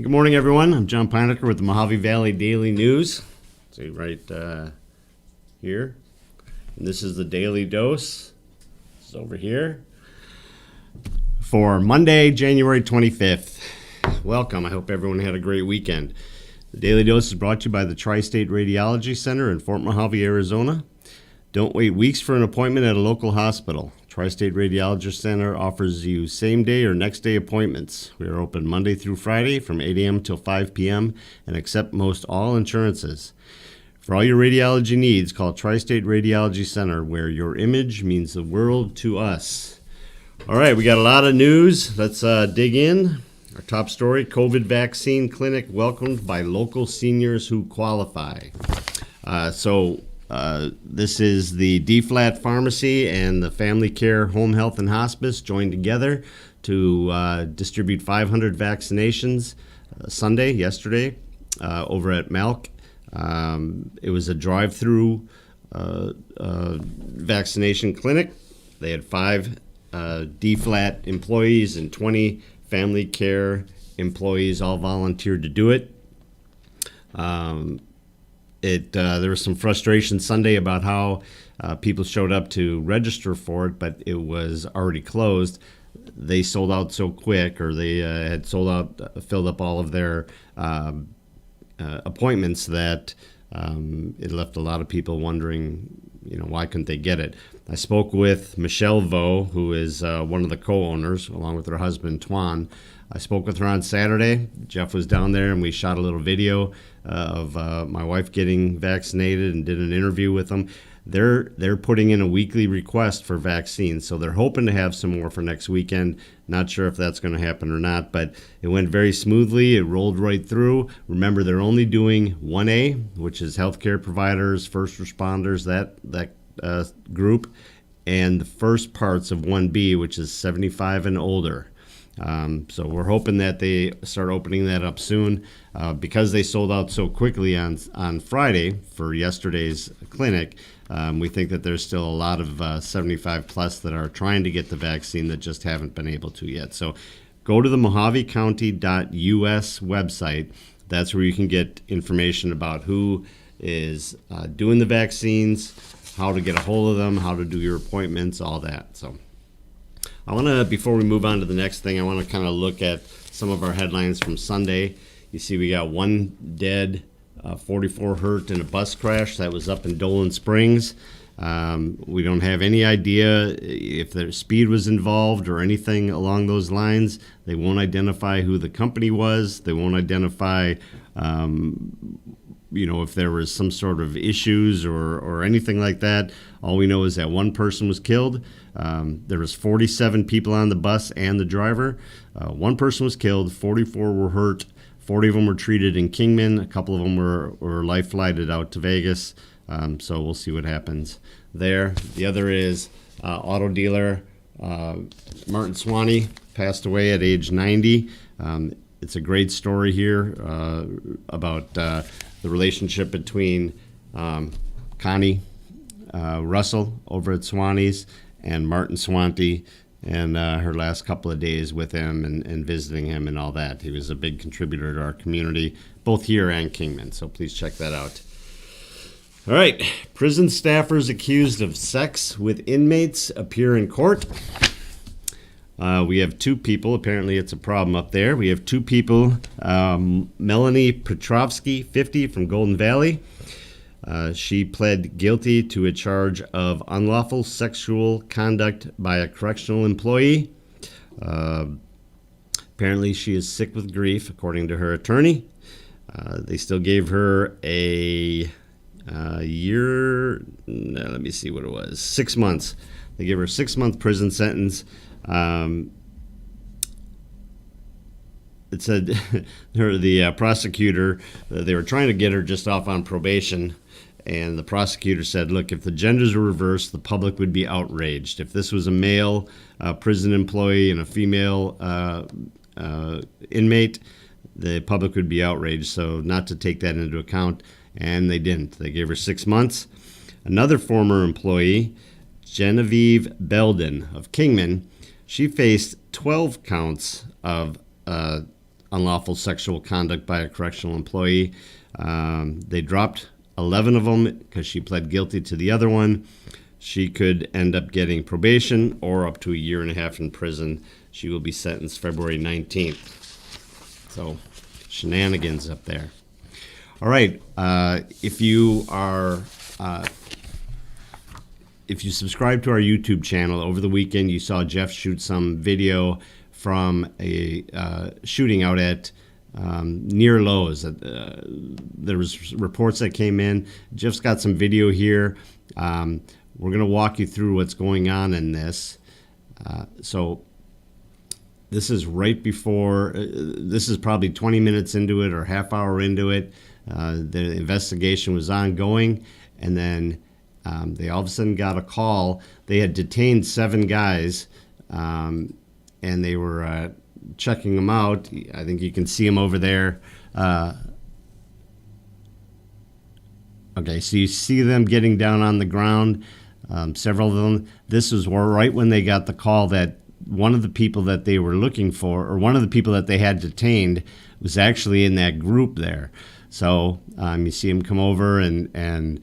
Good morning, everyone. I'm John Pinecker with the Mojave Valley Daily News. See right here. And this is the Daily Dose. It's over here. For Monday, January 25th. Welcome. I hope everyone had a great weekend. The Daily Dose is brought to you by the Tri-State Radiology Center in Fort Mojave, Arizona. Don't wait weeks for an appointment at a local hospital. Tri-State Radiology Center offers you same-day or next-day appointments. We are open Monday through Friday from 8 a.m. till 5 p.m. and accept most all insurances. For all your radiology needs, call Tri-State Radiology Center, where your image means the world to us. All right, we got a lot of news. Let's dig in. Our top story, COVID vaccine clinic welcomed by local seniors who qualify. This is the D-Flat Pharmacy and the Family Care Home Health and Hospice joined together to distribute 500 vaccinations yesterday, over at Malk. It was a drive-through vaccination clinic. They had 5 D-Flat employees and 20 Family Care employees all volunteered to do it. There was some frustration Sunday about how people showed up to register for it, but it was already closed. They sold out so quick, or they had filled up all of their appointments that it left a lot of people wondering, why couldn't they get it? I spoke with Michelle Vo, who is one of the co-owners, along with her husband, Tuan. I spoke with her on Saturday. Jeff was down there, and we shot a little video of my wife getting vaccinated and did an interview with them. They're putting in a weekly request for vaccines, so they're hoping to have some more for next weekend. Not sure if that's going to happen or not, but it went very smoothly. It rolled right through. Remember, they're only doing 1A, which is healthcare providers, first responders, that group, and the first parts of 1B, which is 75 and older. So we're hoping that they start opening that up soon. Because they sold out so quickly on Friday for yesterday's clinic, we think that there's still a lot of 75 plus that are trying to get the vaccine that just haven't been able to yet. So go to the mojavecounty.us website. That's where you can get information about who is doing the vaccines, how to get a hold of them, how to do your appointments, all that. So I want to, before we move on to the next thing, I want to kind of look at some of our headlines from Sunday. You see we got 1 dead, 44 hurt in a bus crash that was up in Dolan Springs. We don't have any idea if their speed was involved or anything along those lines. They won't identify who the company was. They won't identify if there was some sort of issues or anything like that. All we know is that 1 person was killed. There was 47 people on the bus and the driver. 1 person was killed, 44 were hurt, 40 of them were treated in Kingman. A couple of them were life flighted out to Vegas. So we'll see what happens there. The other is auto dealer Martin Swanee passed away at age 90. It's a great story here about the relationship between Connie Russell over at Swanee's and Martin Swanty, and her last couple of days with him and visiting him and all that. He was a big contributor to our community, both here and Kingman, so please check that out. All right, prison staffers accused of sex with inmates appear in court. We have 2 people. Apparently it's a problem up there. We have 2 people. Melanie Petrovsky, 50, from Golden Valley. She pled guilty to a charge of unlawful sexual conduct by a correctional employee. Apparently she is sick with grief, according to her attorney. They still gave her a year, let me see what it was, 6 months. They gave her a 6-month prison sentence. It said the prosecutor, they were trying to get her just off on probation, and the prosecutor said, look, if the genders were reversed, the public would be outraged. If this was a male prison employee and a female inmate, the public would be outraged. So not to take that into account, and they didn't. They gave her 6 months. Another former employee, Genevieve Belden of Kingman, she faced 12 counts of unlawful sexual conduct by a correctional employee. They dropped 11 of them because she pled guilty to the other one. She could end up getting probation or up to a year and a half in prison. She will be sentenced February 19th. So, shenanigans up there. All right. If you subscribe to our YouTube channel, over the weekend you saw Jeff shoot some video from a shooting out at near Lowe's. There was reports that came in. Jeff's got some video here. We're going to walk you through what's going on in this. So this is right before, this is probably 20 minutes into it or half hour into it. The investigation was ongoing, and then they all of a sudden got a call. They had detained 7 guys, and they were checking them out. I think you can see them over there. Okay, so you see them getting down on the ground, several of them. This was right when they got the call that one of the people that they were looking for, or one of the people that they had detained, was actually in that group there. So you see them come over and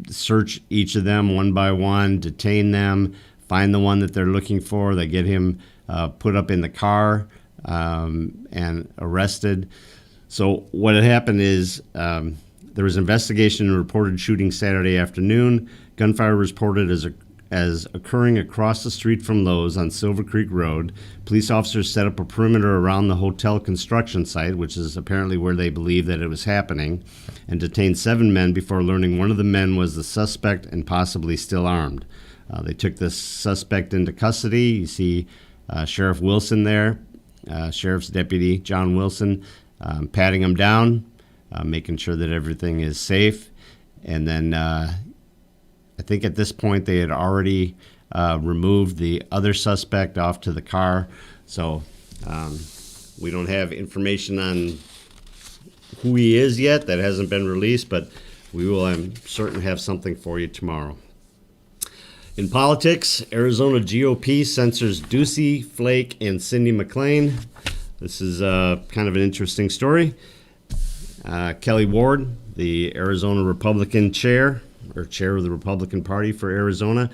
search each of them one by one, detain them, find the one that they're looking for. They get him put up in the car and arrested. So what had happened is there was an investigation and reported shooting Saturday afternoon. Gunfire was reported as occurring across the street from Lowe's on Silver Creek Road. Police officers set up a perimeter around the hotel construction site, which is apparently where they believe that it was happening, and detained 7 men before learning one of the men was the suspect and possibly still armed. They took the suspect into custody. You see Sheriff Wilson there, Sheriff's Deputy John Wilson, patting him down, making sure that everything is safe. And then I think at this point they had already removed the other suspect off to the car. So we don't have information on who he is yet. That hasn't been released, but we will, I'm certain, have something for you tomorrow. In politics, Arizona GOP censors Ducey, Flake, and Cindy McLean. This is kind of an interesting story. Kelly Ward, the Arizona Republican chair of the Republican Party for Arizona,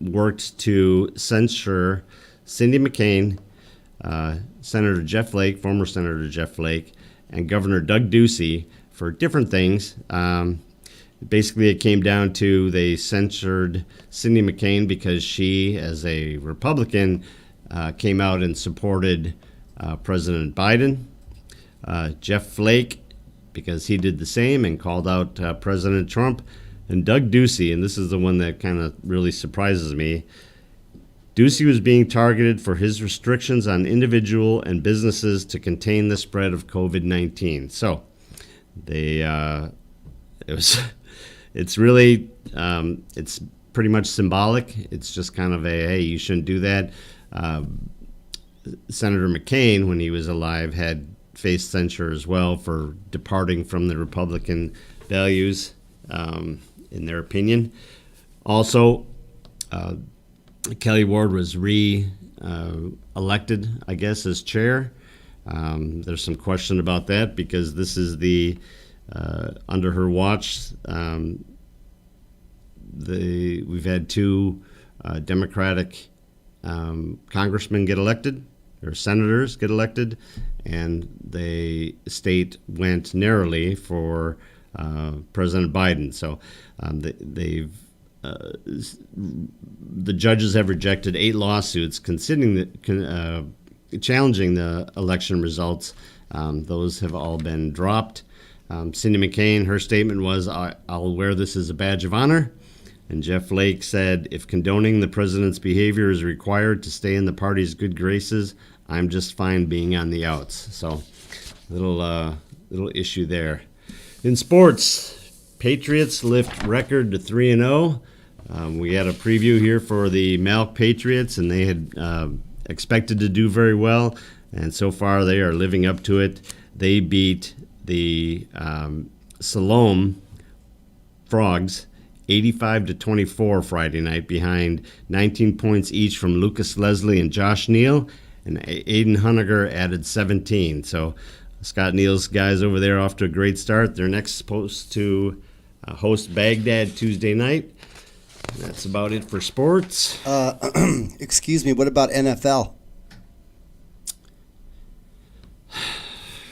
worked to censure Cindy McCain, Senator Jeff Flake, former Senator Jeff Flake, and Governor Doug Ducey for different things. Basically, it came down to they censored Cindy McCain because she, as a Republican, came out and supported President Biden. Jeff Flake, because he did the same and called out President Trump. And Doug Ducey, and this is the one that kind of really surprises me, Ducey was being targeted for his restrictions on individual and businesses to contain the spread of COVID-19. So it's really, it's pretty much symbolic. It's just kind of hey, you shouldn't do that. Senator McCain, when he was alive, had faced censure as well for departing from the Republican values, in their opinion. Also, Kelly Ward was elected, I guess, as chair. There's some question about that because this is the under her watch. We've had 2 Democratic congressmen get elected, or senators get elected, and the state went narrowly for President Biden. So the judges have rejected 8 lawsuits challenging the election results. Those have all been dropped. Cindy McCain, her statement was, I'll wear this as a badge of honor. And Jeff Flake said, if condoning the president's behavior is required to stay in the party's good graces, I'm just fine being on the outs. So, little issue there. In sports, Patriots lift record to 3-0. We had a preview here for the Malk Patriots, and they had expected to do very well, and so far they are living up to it. They beat the Siloam Frogs 85-24 Friday night behind 19 points each from Lucas Leslie and Josh Neal, and Aiden Hunniger added 17. So Scott Neal's guys over there off to a great start. They're next supposed to host Baghdad Tuesday night. That's about it for sports. Excuse me, what about NFL?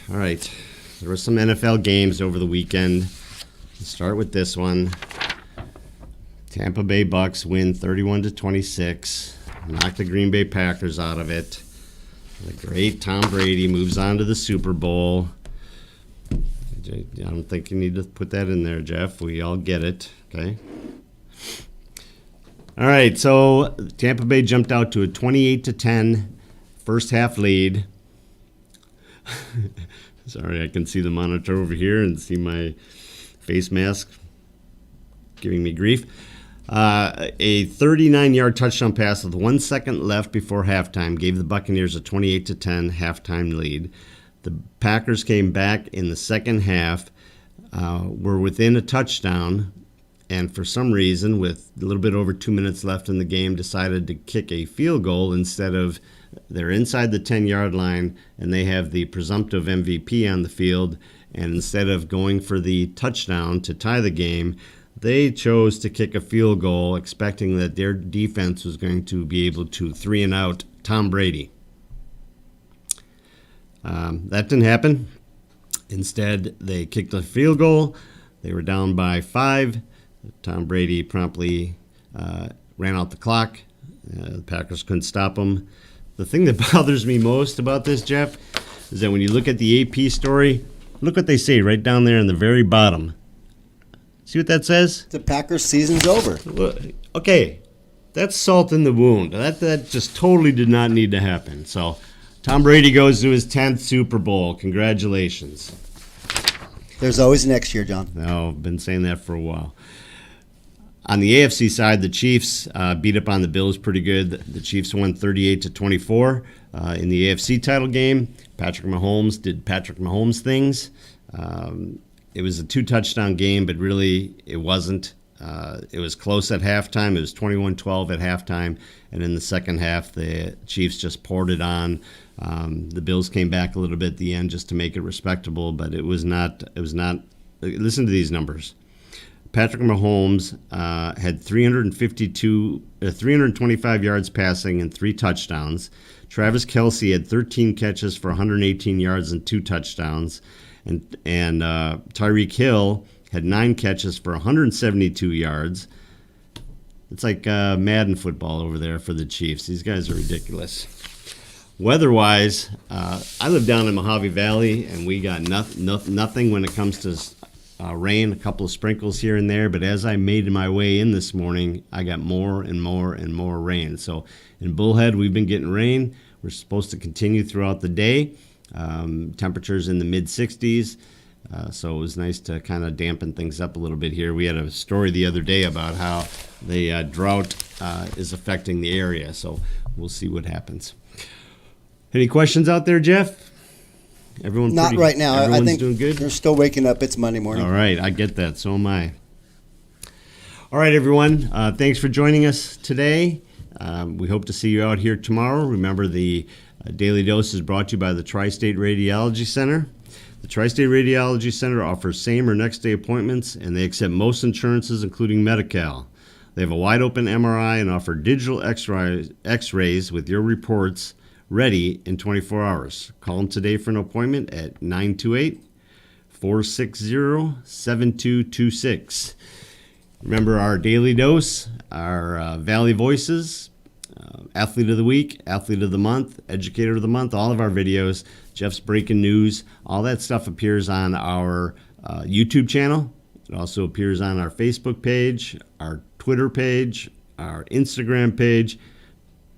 All right. There were some NFL games over the weekend. Let's start with this one. Tampa Bay Bucks win 31-26. Knock the Green Bay Packers out of it. The great Tom Brady moves on to the Super Bowl. I don't think you need to put that in there, Jeff. We all get it, okay? All right, so Tampa Bay jumped out to a 28-10 first half lead. Sorry, I can see the monitor over here and see my face mask giving me grief. A 39-yard touchdown pass with 1 second left before halftime gave the Buccaneers a 28-10 halftime lead. The Packers came back in the second half, were within a touchdown, and for some reason, with a little bit over 2 minutes left in the game, decided to kick a field goal instead of they're inside the 10-yard line, and they have the presumptive MVP on the field, and instead of going for the touchdown to tie the game, they chose to kick a field goal, expecting that their defense was going to be able to 3-and-out Tom Brady. That didn't happen. Instead, they kicked a field goal. They were down by 5. Tom Brady promptly ran out the clock. The Packers couldn't stop him. The thing that bothers me most about this, Jeff, is that when you look at the AP story, look what they say right down there in the very bottom. See what that says? The Packers' season's over. Okay, that's salt in the wound. That just totally did not need to happen. So Tom Brady goes to his 10th Super Bowl. Congratulations. There's always next year, John. No, I've been saying that for a while. On the AFC side, the Chiefs beat up on the Bills pretty good. The Chiefs won 38-24 in the AFC title game. Patrick Mahomes did Patrick Mahomes things. It was a 2-touchdown game, but really it wasn't. It was close at halftime. It was 21-12 at halftime, and in the second half, the Chiefs just poured it on. The Bills came back a little bit at the end just to make it respectable, but it was not. Listen to these numbers. Patrick Mahomes had 325 yards passing and 3 touchdowns. Travis Kelce had 13 catches for 118 yards and 2 touchdowns. And Tyreek Hill had 9 catches for 172 yards. It's like Madden football over there for the Chiefs. These guys are ridiculous. Weather-wise, I live down in Mojave Valley, and we got nothing when it comes to rain, a couple of sprinkles here and there, but as I made my way in this morning, I got more and more and more rain. So in Bullhead, we've been getting rain. We're supposed to continue throughout the day. Temperatures in the mid-60s, so it was nice to kind of dampen things up a little bit here. We had a story the other day about how the drought is affecting the area, so we'll see what happens. Any questions out there, Jeff? Everyone Not right now. Everyone's I think doing good? they're still waking up. It's Monday morning. All right, I get that. So am I. All right, everyone. Thanks for joining us today. We hope to see you out here tomorrow. Remember, the Daily Dose is brought to you by the Tri-State Radiology Center. The Tri-State Radiology Center offers same or next day appointments, and they accept most insurances, including Medi-Cal. They have a wide-open MRI and offer digital X-rays with your reports ready in 24 hours. Call them today for an appointment at 928-460-7226. Remember our Daily Dose, our Valley Voices, Athlete of the Week, Athlete of the Month, Educator of the Month, all of our videos, Jeff's Breaking News, all that stuff appears on our YouTube channel. It also appears on our Facebook page, our Twitter page, our Instagram page,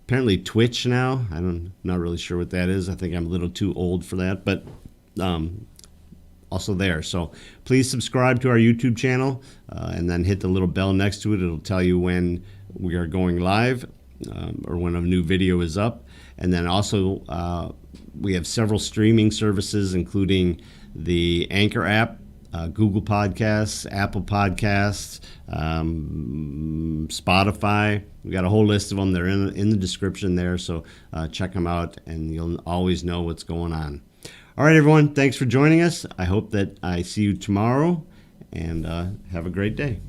apparently Twitch now. I'm not really sure what that is. I think I'm a little too old for that, but also there. So please subscribe to our YouTube channel and then hit the little bell next to it. It'll tell you when we are going live or when a new video is up. And then also we have several streaming services, including the Anchor app Google Podcasts, Apple Podcasts, Spotify. We got a whole list of them. They're in the description there, so check them out, and you'll always know what's going on. All right, everyone, thanks for joining us. I hope that I see you tomorrow, and have a great day.